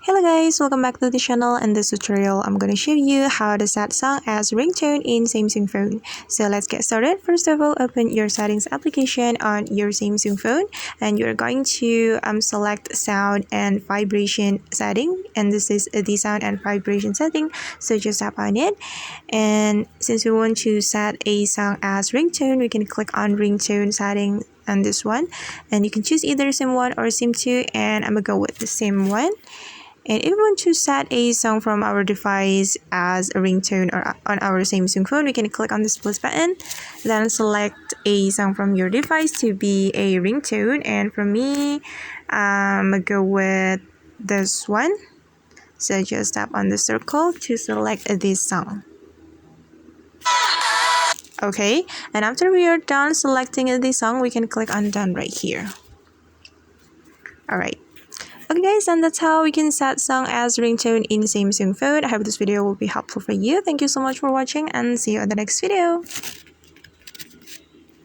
Hello guys, welcome back to the channel. In this tutorial, I'm going to show you how to set song as ringtone in Samsung phone. So let's get started. First of all, open your settings application on your Samsung phone and you're going to select sound and vibration setting, and this is the sound and vibration setting, so just tap on it. And since we want to set a song as ringtone, we can click on ringtone setting on this one, and you can choose either sim 1 or sim 2, and I'm gonna go with the sim 1. And if we want to set a song from our device as a ringtone or on our Samsung phone, we can click on this plus button, then select a song from your device to be a ringtone. And for me, I'm gonna go with this one. So just tap on the circle to select this song. Okay, and after we are done selecting the song, we can click on done right here. Alright. Okay guys, and that's how we can set song as ringtone in Samsung phone. I hope this video will be helpful for you. Thank you so much for watching and see you in the next video.